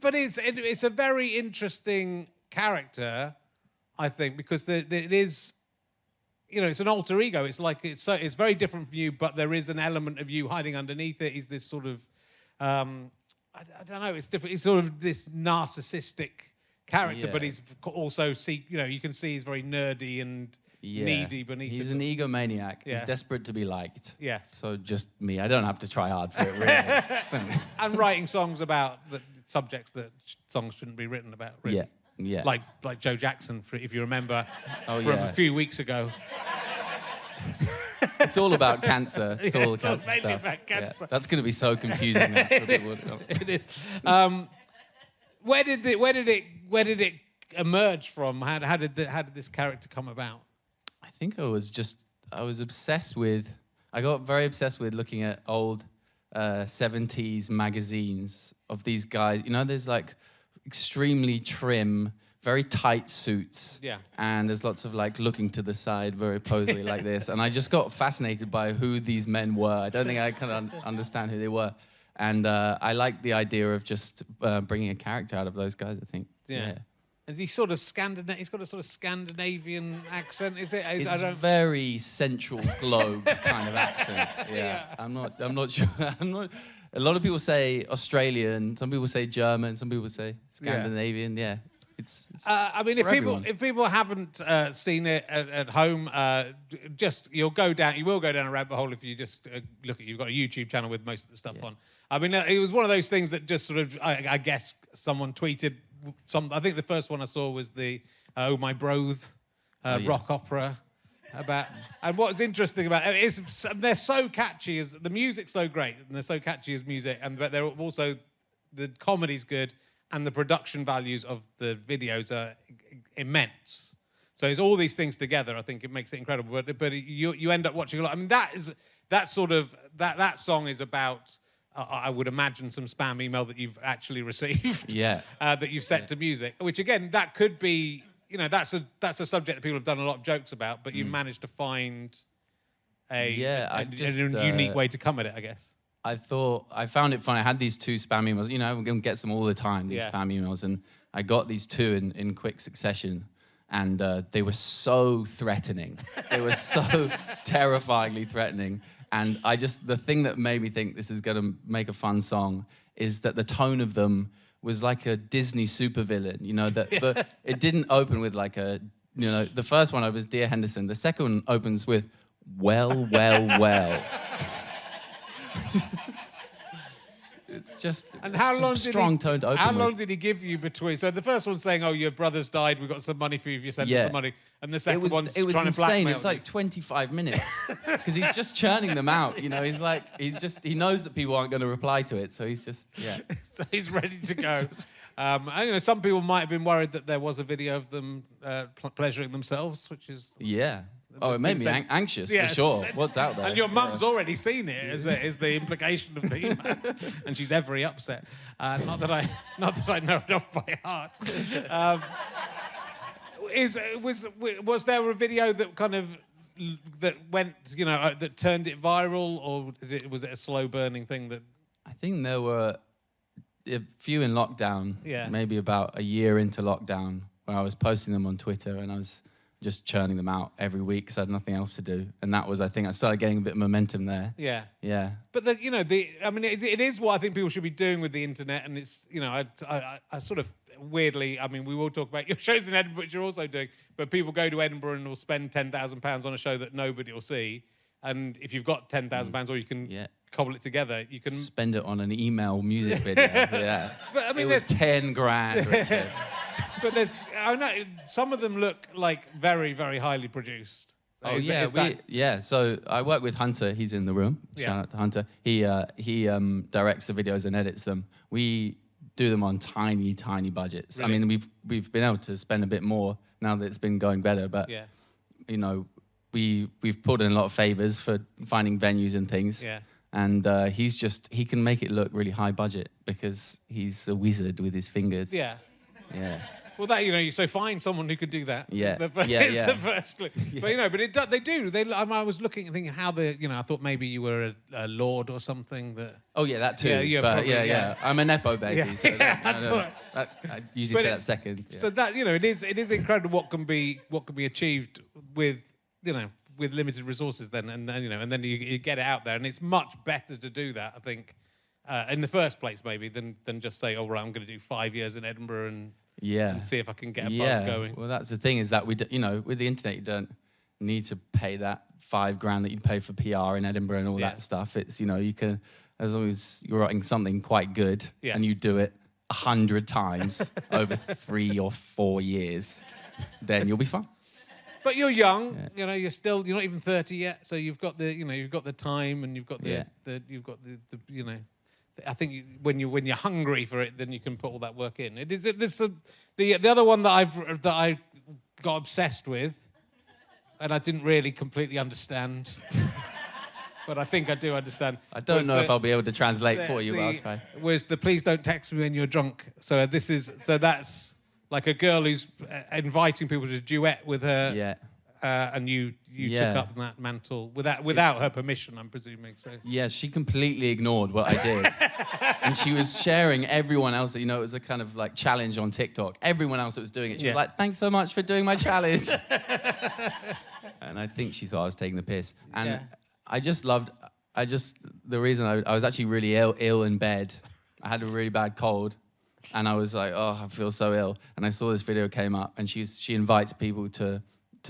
but it's a very interesting character, I think, because it is, you know, it's an alter ego. It's like it's very different from you, but there is an element of you hiding underneath it. He's this sort of, I don't know. It's different. He's sort of this narcissistic character, but he's also you can see he's very nerdy and needy beneath. He's an egomaniac. Yeah. He's desperate to be liked. Yes. So just me. I don't have to try hard for it, really. And writing songs about the subjects that songs shouldn't be written about. Really. Yeah. Like Joe Jackson, if you remember, from a few weeks ago. It's all about cancer. It's all cancer mainly stuff. about cancer. Yeah. That's going to be so confusing now for people. It is. Where did it emerge from? How did this character come about? I think I was obsessed with. I got very obsessed with looking at old 70s magazines of these guys. You know, there's like extremely trim, very tight suits. Yeah. And there's lots of like looking to the side, very posely like this. And I just got fascinated by who these men were. I don't think I can understand who they were. And I like the idea of just bringing a character out of those guys, I think. Yeah. Is he sort of Scandinavian? He's got a sort of Scandinavian accent, is it? It's very Central Globe kind of accent. Yeah. I'm not sure. A lot of people say Australian. Some people say German. Some people say Scandinavian. Yeah. It's I mean, if people haven't seen it at home, you will go down a rabbit hole if you just look at. You've got a YouTube channel with most of the stuff on. I mean, it was one of those things that just sort of, I guess, someone tweeted. I think the first one I saw was the "Oh My Broth" rock opera about. And what's interesting about it is they're so catchy. The music's so great, and they're so catchy as music, but they're also the comedy's good. And the production values of the videos are immense. So it's all these things together. I think it makes it incredible. But you end up watching a lot. I mean, that song is about. I would imagine some spam email that you've actually received. Yeah. That you've set to music, which again, that could be. You know, that's a subject that people have done a lot of jokes about. But you managed to find a unique way to come at it, I guess. I found it fun. I had these 2 spam emails. You know, I'm going to get them all the time, these spam emails. And I got these 2 in quick succession. And they were so threatening. They were so terrifyingly threatening. And the thing that made me think this is going to make a fun song is that the tone of them was like a Disney supervillain. You know, it didn't open with like the first one opens Dear Henderson. The second one opens with, well, well, well. It's just strong tone to open How long with. did he give you between? So the first one's saying, "Oh, your brother's died. We've got some money for you if you send us some money." And the second one's trying to blackmail. Insane. It's like 25 minutes because he's just churning them out. You know, he knows that people aren't going to reply to it, so he's just So he's ready to go. And, you know, some people might have been worried that there was a video of them pleasuring themselves, which is Oh, it made me anxious, for sure. What's out there? And your mum's already seen it, is the implication of the email. And she's very upset. Not that I know it off by heart. Was there a video that kind of that went, you know, that turned it viral, or was it a slow burning thing that? I think there were a few in lockdown. Yeah. Maybe about a year into lockdown, where I was posting them on Twitter and I was just churning them out every week because I had nothing else to do. And that was, I think, I started getting a bit of momentum there. Yeah. Yeah. But, I mean, it is what I think people should be doing with the internet. And it's, you know, I sort of weirdly, I mean, we will talk about your shows in Edinburgh, which you're also doing, but people go to Edinburgh and will spend £10,000 on a show that nobody will see. And if you've got £10,000 or you can cobble it together, you can... Spend it on an email music video. Yeah. But, I mean, it was 10 grand, Richard. But I know some of them look like very, very highly produced. So So I work with Hunter. He's in the room. Shout out to Hunter. He directs the videos and edits them. We do them on tiny, tiny budgets. Really? I mean, we've been able to spend a bit more now that it's been going better. But you know, we've pulled in a lot of favors for finding venues and things. Yeah. And he can make it look really high budget because he's a wizard with his fingers. Yeah. Yeah. Well, that so find someone who could do that. Yeah, the first clue. Yeah. But they do. I was looking and thinking how I thought maybe you were a lord or something. That. Oh yeah, that too. Yeah, but probably, yeah. I'm a nepo baby, Yeah. so Yeah, I usually say that second. Yeah. So that it is incredible what can be achieved with with limited resources. And then you get it out there, and it's much better to do that, I think, in the first place maybe than just say, oh right, I'm going to do 5 years in Edinburgh and see if I can get a buzz going. Well, that's the thing, is that with the internet, you don't need to pay that $5,000 that you'd pay for PR in Edinburgh and all that stuff. It's you can, as long as you're writing something quite good and you do it 100 times over 3 or 4 years, then you'll be fine. But you're young, you're not even 30 yet, so you've got the time, and you've got the I think when you're hungry for it, then you can put all that work in. The other one that I got obsessed with, and I didn't really completely understand, but I think I do understand. I don't know if I'll be able to translate for you, but I'll try. Was the please don't text me when you're drunk. So that's like a girl who's inviting people to duet with her. Yeah. And you took up that mantle without her permission, I'm presuming. So yeah, she completely ignored what I did, and she was sharing everyone else. It was a kind of like challenge on TikTok. Everyone else that was doing it, she was like, "Thanks so much for doing my challenge." And I think she thought I was taking the piss. And the reason I was actually really ill in bed. I had a really bad cold, and I was like, "Oh, I feel so ill." And I saw this video came up, and she invites people to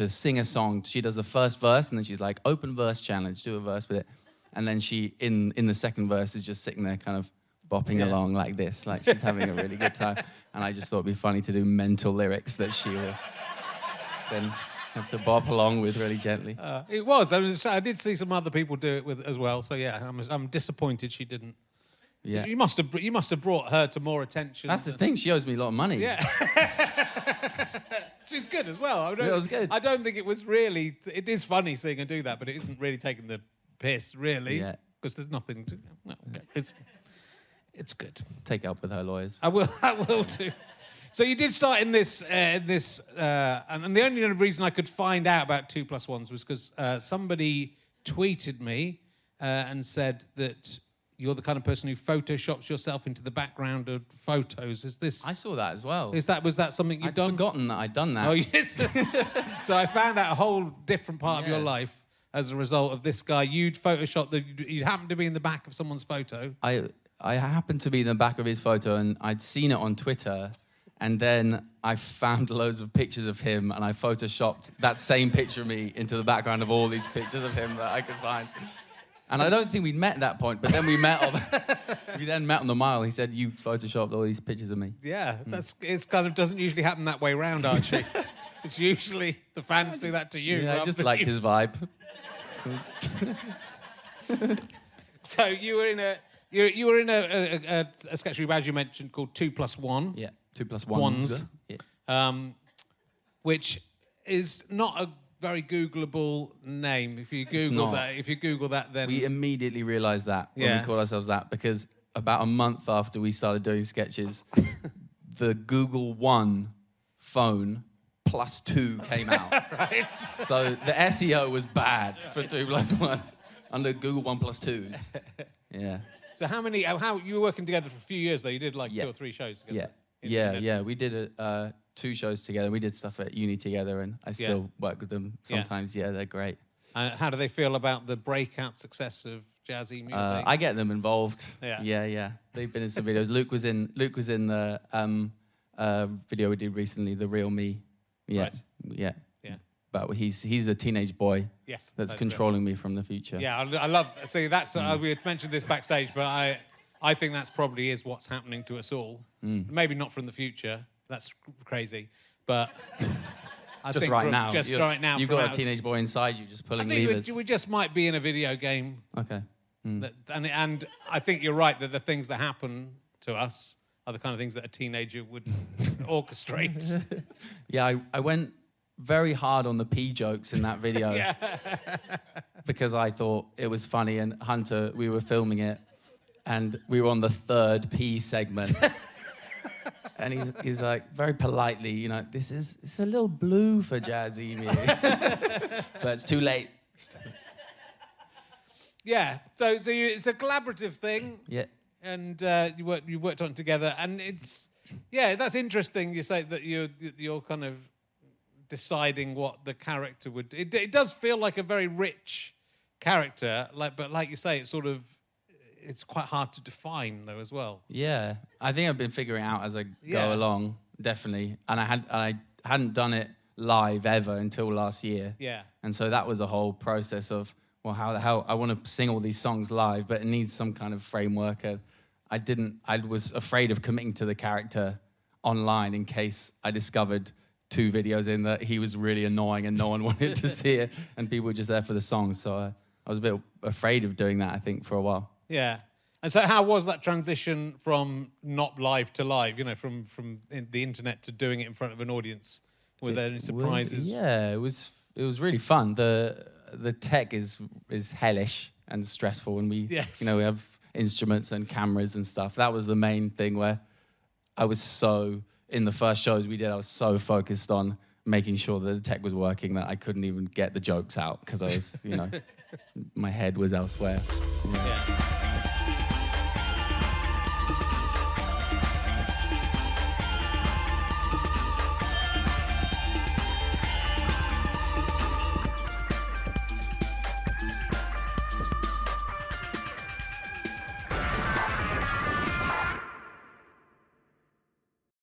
sing a song. She does the first verse, and then she's like, open verse challenge, do a verse with it. And then she, in the second verse, is just sitting there kind of bopping along like this, like she's having a really good time. And I just thought it'd be funny to do mental lyrics that she will then have to bop along with really gently. It was. I did see some other people do it with as well. So yeah, I'm disappointed she didn't. Yeah. You must have brought her to more attention. That's the thing. She owes me a lot of money. Yeah. She's good as well. It was good. I don't think it was really. It is funny seeing her do that, but it isn't really taking the piss, really. Yeah. Because there's nothing to. No, okay. It's good. Take it up with her lawyers. I will do. So you did start in this, and the only reason I could find out about 2+1s was because somebody tweeted me and said that you're the kind of person who photoshops yourself into the background of photos. Is this? I saw that as well. Was that something you've done? I'd forgotten that I'd done that. Oh, you did? So I found out a whole different part of your life as a result of this guy. You'd photoshopped you happened to be in the back of someone's photo. I happened to be in the back of his photo, and I'd seen it on Twitter, and then I found loads of pictures of him, and I photoshopped that same picture of me into the background of all these pictures of him that I could find. And I don't think we'd met at that point, but then we met on the mile. He said, "You photoshopped all these pictures of me." Yeah, it's kind of doesn't usually happen that way round, Archie. It's usually the fans do that to you. Yeah, I just liked his vibe. So you were in a sketch group, as you mentioned, called 2+1. Yeah, 2+1s. Yeah. Which is not a very Googleable name. If you Google that, then we immediately realised that when we called ourselves that, because about a month after we started doing sketches, the Google One phone +2 came out. Right. So the SEO was bad for 2+1s under Google 1+2s. Yeah. So how you were working together for a few years though? You did like 2 or 3 shows together. Yeah. We did 2 shows together. We did stuff at uni together, and I still work with them sometimes. Yeah, they're great. How do they feel about the breakout success of Jazz Emu? I get them involved. Yeah. They've been in some videos. Luke was in the video we did recently, The Real Me. Yeah. Right. Yeah. But he's the teenage boy. Yes. That's controlling me from the future. Yeah, I love. See, that's we had mentioned this backstage, but I think that's probably is what's happening to us all. Maybe not from the future. That's crazy, but just right now. You've got a us, teenage boy inside you, just pulling I think levers. We just might be in a video game. Okay. And I think you're right that the things that happen to us are the kind of things that a teenager would orchestrate. Yeah, I went very hard on the pee jokes in that video because I thought it was funny. And Hunter, we were filming it, and we were on the 3rd pee segment. And he's like, very politely, you know, it's a little blue for Jazz Emu. But it's too late. Yeah, so it's a collaborative thing. Yeah. And you worked on it together, and that's interesting. You say that you're kind of deciding what the character would. It does feel like a very rich character, but like you say, it's quite hard to define though as well. Yeah, I think I've been figuring it out as I go along, definitely. And I hadn't done it live ever until last year. Yeah. And so that was a whole process of, well, how the hell I want to sing all these songs live, but it needs some kind of framework. I was afraid of committing to the character online in case I discovered 2 videos in that he was really annoying and no one wanted to see it, and people were just there for the songs. So I was a bit afraid of doing that, I think, for a while. Yeah. And so how was that transition from not live to live, you know, from the internet to doing it in front of an audience? Were there any surprises? It was really fun. The tech is hellish and stressful, and we have instruments and cameras and stuff. That was the main thing where I was in the first shows we did, I was so focused on making sure that the tech was working that I couldn't even get the jokes out because I was, my head was elsewhere. Yeah.